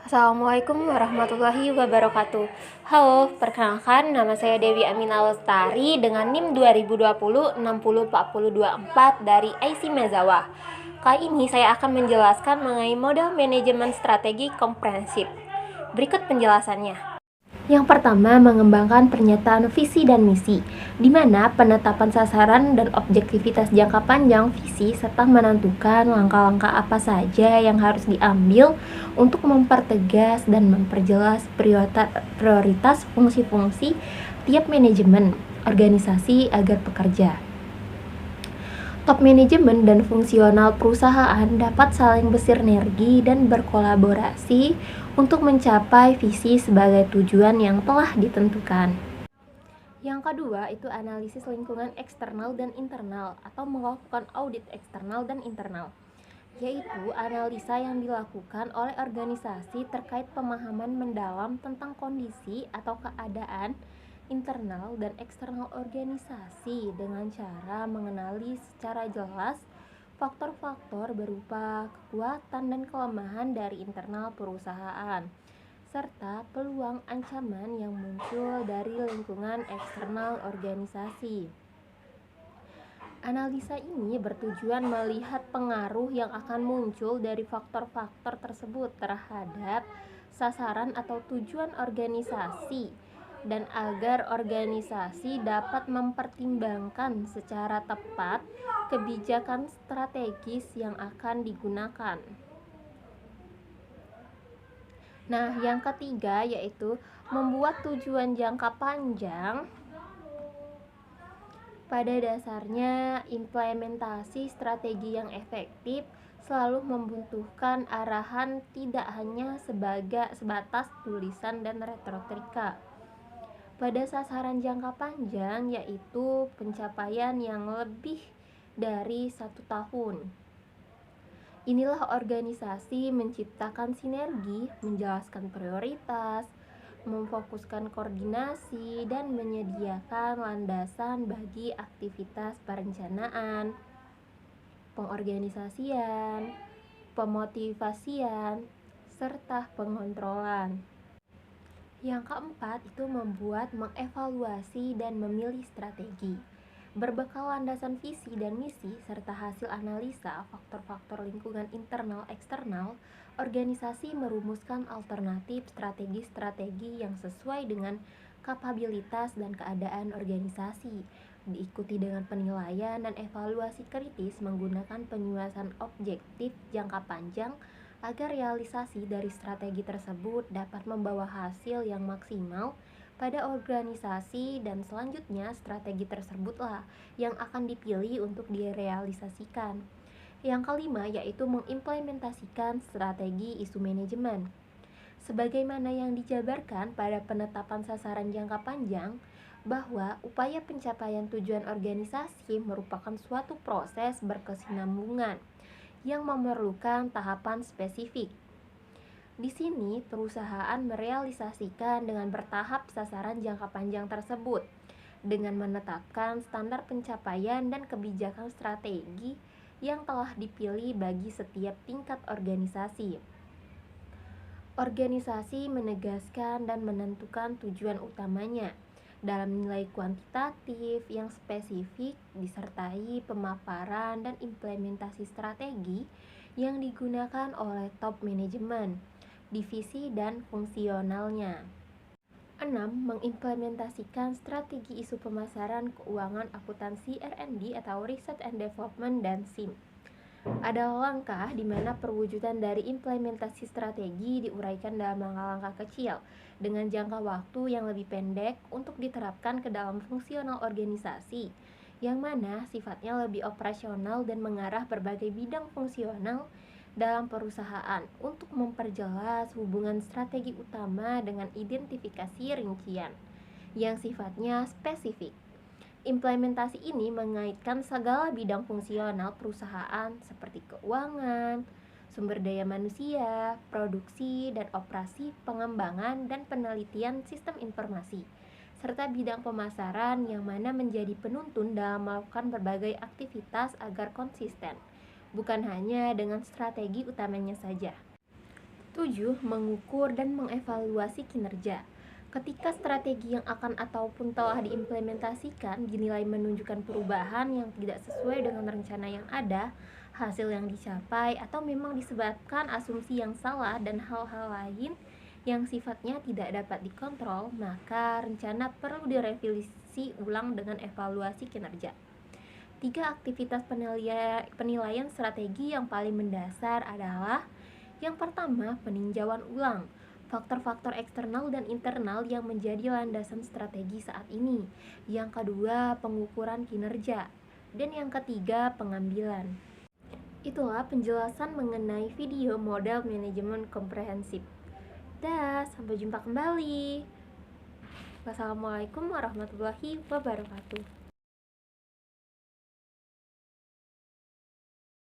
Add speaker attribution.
Speaker 1: Assalamualaikum warahmatullahi wabarakatuh. Halo, perkenalkan nama saya Dewi Aminah Lestari dengan NIM 2020 60424 dari IC Mezawa. Kali ini saya akan menjelaskan mengenai model manajemen strategi komprehensif. Berikut penjelasannya. Yang pertama, mengembangkan pernyataan visi dan misi, di mana penetapan sasaran dan objektivitas jangka panjang visi serta menentukan langkah-langkah apa saja yang harus diambil untuk mempertegas dan memperjelas prioritas fungsi-fungsi tiap manajemen organisasi agar bekerja. Top manajemen dan fungsional perusahaan dapat saling bersinergi dan berkolaborasi untuk mencapai visi sebagai tujuan yang telah ditentukan. Yang kedua itu analisis lingkungan eksternal dan internal atau melakukan audit eksternal dan internal, yaitu analisa yang dilakukan oleh organisasi terkait pemahaman mendalam tentang kondisi atau keadaan internal dan eksternal organisasi dengan cara mengenali secara jelas faktor-faktor berupa kekuatan dan kelemahan dari internal perusahaan serta peluang ancaman yang muncul dari lingkungan eksternal organisasi. Analisa ini bertujuan melihat pengaruh yang akan muncul dari faktor-faktor tersebut terhadap sasaran atau tujuan organisasi dan agar organisasi dapat mempertimbangkan secara tepat kebijakan strategis yang akan digunakan. Nah, yang ketiga yaitu membuat tujuan jangka panjang. Pada dasarnya, implementasi strategi yang efektif selalu membutuhkan arahan tidak hanya sebatas tulisan dan retorika. Pada sasaran jangka panjang yaitu pencapaian yang lebih dari 1 tahun. Inilah organisasi menciptakan sinergi, menjelaskan prioritas, memfokuskan koordinasi, dan menyediakan landasan bagi aktivitas perencanaan, pengorganisasian, pemotivasian, serta pengontrolan. Yang keempat itu membuat, mengevaluasi, dan memilih strategi. Berbekal landasan visi dan misi serta hasil analisa faktor-faktor lingkungan internal eksternal, organisasi merumuskan alternatif strategi-strategi yang sesuai dengan kapabilitas dan keadaan organisasi, diikuti dengan penilaian dan evaluasi kritis menggunakan penyuasan objektif jangka panjang agar realisasi dari strategi tersebut dapat membawa hasil yang maksimal pada organisasi dan selanjutnya strategi tersebutlah yang akan dipilih untuk direalisasikan. Yang kelima yaitu mengimplementasikan strategi isu manajemen. Sebagaimana yang dijabarkan pada penetapan sasaran jangka panjang, bahwa upaya pencapaian tujuan organisasi merupakan suatu proses berkesinambungan yang memerlukan tahapan spesifik. Di sini, perusahaan merealisasikan dengan bertahap sasaran jangka panjang tersebut dengan menetapkan standar pencapaian dan kebijakan strategi yang telah dipilih bagi setiap tingkat organisasi. Organisasi menegaskan dan menentukan tujuan utamanya dalam nilai kuantitatif yang spesifik disertai pemaparan dan implementasi strategi yang digunakan oleh top manajemen, divisi dan fungsionalnya. 6. Mengimplementasikan strategi isu pemasaran keuangan akuntansi R&D atau Research and Development dan SIM. Ada langkah di mana perwujudan dari implementasi strategi diuraikan dalam langkah-langkah kecil dengan jangka waktu yang lebih pendek untuk diterapkan ke dalam fungsional organisasi, yang mana sifatnya lebih operasional dan mengarah berbagai bidang fungsional dalam perusahaan untuk memperjelas hubungan strategi utama dengan identifikasi rincian yang sifatnya spesifik. Implementasi ini mengaitkan segala bidang fungsional perusahaan seperti keuangan, sumber daya manusia, produksi dan operasi, pengembangan dan penelitian sistem informasi, serta bidang pemasaran yang mana menjadi penuntun dalam melakukan berbagai aktivitas agar konsisten, bukan hanya dengan strategi utamanya saja. 7. Mengukur dan mengevaluasi kinerja. Ketika strategi yang akan ataupun telah diimplementasikan dinilai menunjukkan perubahan yang tidak sesuai dengan rencana yang ada, hasil yang dicapai, atau memang disebabkan asumsi yang salah dan hal-hal lain yang sifatnya tidak dapat dikontrol, maka rencana perlu direvisi ulang dengan evaluasi kinerja. 3. Aktivitas penilaian strategi yang paling mendasar adalah: yang pertama, peninjauan ulang faktor-faktor eksternal dan internal yang menjadi landasan strategi saat ini. Yang kedua, pengukuran kinerja. Dan yang ketiga, pengambilan. Itulah penjelasan mengenai video model manajemen komprehensif. Sampai jumpa kembali. Wassalamualaikum warahmatullahi wabarakatuh.